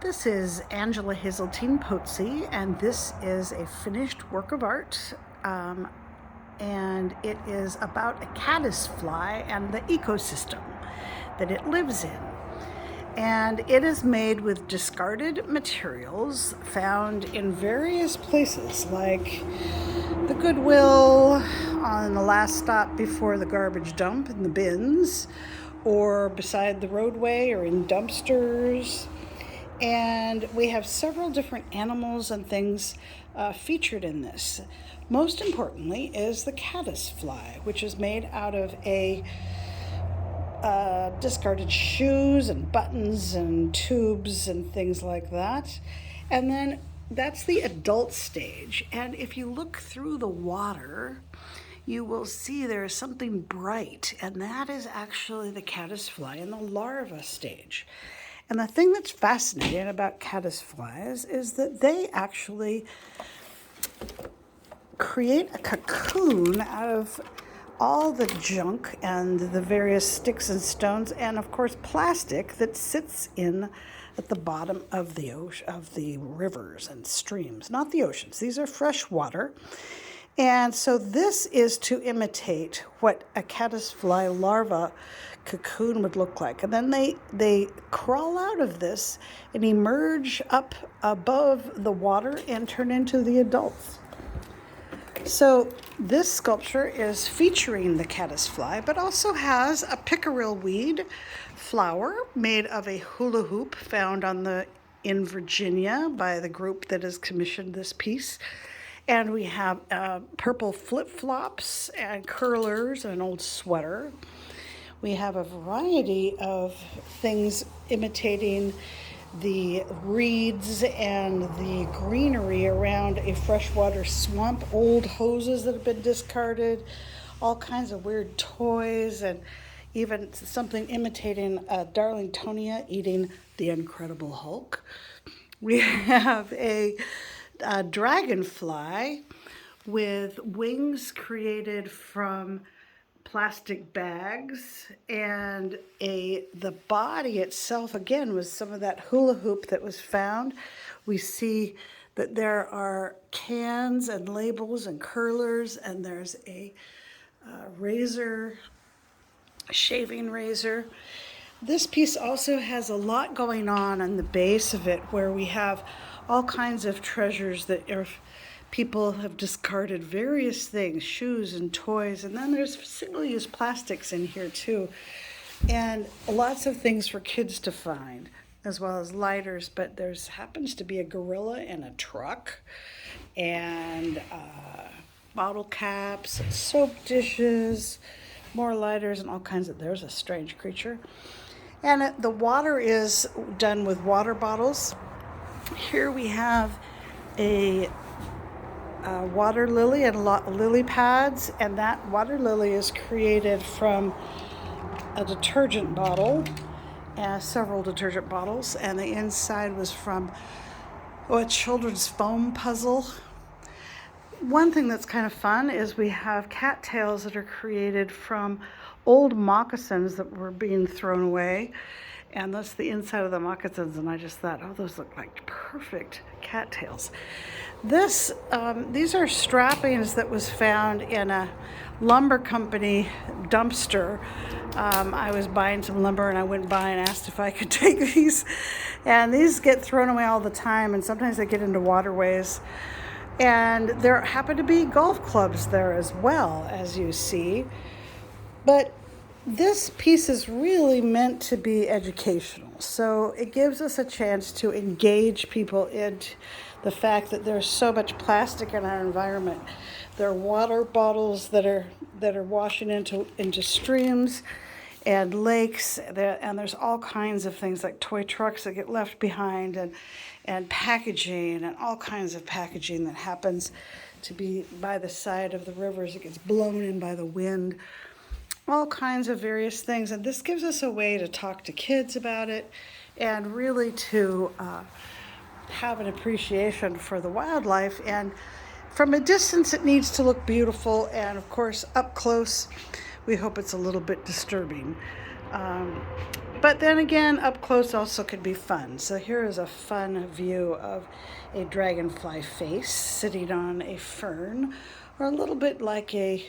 This is Angela Haseltine Pozzi, and this is a finished work of art. And it is about a caddisfly and the ecosystem that it lives in. And it is made with discarded materials found in various places, like the Goodwill on the last stop before the garbage dump in the bins, or beside the roadway, or in dumpsters. And we have several different animals and things featured in this. Most importantly is the caddisfly, which is made out of discarded shoes and buttons and tubes and things like that. And then that's the adult stage. And if you look through the water, you will see there is something bright, and that is actually the caddisfly in the larva stage. And the thing that's fascinating about caddisflies is that they actually create a cocoon out of all the junk and the various sticks and stones, and of course plastic that sits in at the bottom of the ocean, of the rivers and streams, not the oceans. These are fresh water. And so this is to imitate what a caddisfly larva cocoon would look like. And then they crawl out of this and emerge up above the water and turn into the adults. So this sculpture is featuring the caddisfly, but also has a pickerel weed flower made of a hula hoop found in Virginia by the group that has commissioned this piece. And we have purple flip-flops and curlers and an old sweater. We have a variety of things imitating the reeds and the greenery around a freshwater swamp, old hoses that have been discarded, all kinds of weird toys, and even something imitating Darlingtonia eating the Incredible Hulk. We have a dragonfly with wings created from plastic bags, and the body itself again was some of that hula hoop that was found. We see that there are cans and labels and curlers, and there's a razor, shaving razor. This piece also has a lot going on the base of it, where we have all kinds of treasures that people have discarded, various things, shoes and toys, and then there's single-use plastics in here too, and lots of things for kids to find, as well as lighters. But there's happens to be a gorilla in a truck, and bottle caps, and soap dishes, more lighters, and all kinds of, there's a strange creature. And the water is done with water bottles. Here we have a water lily and lily pads, and that water lily is created from a detergent bottle, several detergent bottles, and the inside was from a children's foam puzzle. One thing that's kind of fun is we have cattails that are created from old moccasins that were being thrown away. And that's the inside of the moccasins, and I just thought, oh, those look like perfect cattails. These are strappings that was found in a lumber company dumpster. I was buying some lumber, and I went by and asked if I could take these. And these get thrown away all the time, and sometimes they get into waterways. And there happen to be golf clubs there as well, as you see. But this piece is really meant to be educational, so it gives us a chance to engage people in the fact that there's so much plastic in our environment. There are water bottles that are washing into streams and lakes, and there's all kinds of things like toy trucks that get left behind, and packaging, and all kinds of packaging that happens to be by the side of the rivers. It gets blown in by the wind. All kinds of various things, and this gives us a way to talk to kids about it, and really to have an appreciation for the wildlife. And from a distance it needs to look beautiful, and of course up close we hope it's a little bit disturbing. But then again, up close also could be fun. So here is a fun view of a dragonfly face sitting on a fern, or a little bit like a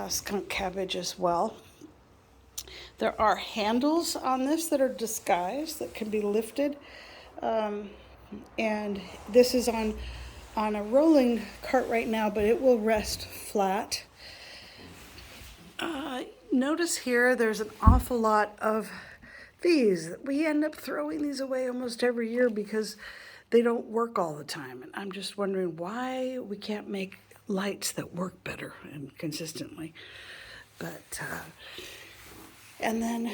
skunk cabbage as well. There are handles on this that are disguised that can be lifted. And this is on a rolling cart right now, but it will rest flat. Notice here there's an awful lot of these. We end up throwing these away almost every year because they don't work all the time. And I'm just wondering why we can't make lights that work better and consistently. But, and then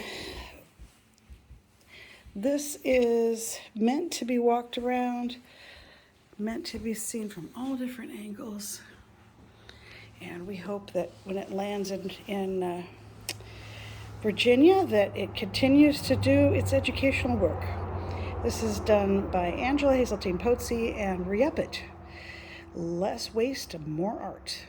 this is meant to be walked around, meant to be seen from all different angles. And we hope that when it lands in Virginia, that it continues to do its educational work. This is done by Angela Haseltine Pozzi and Re-Up It. Less waste, more art.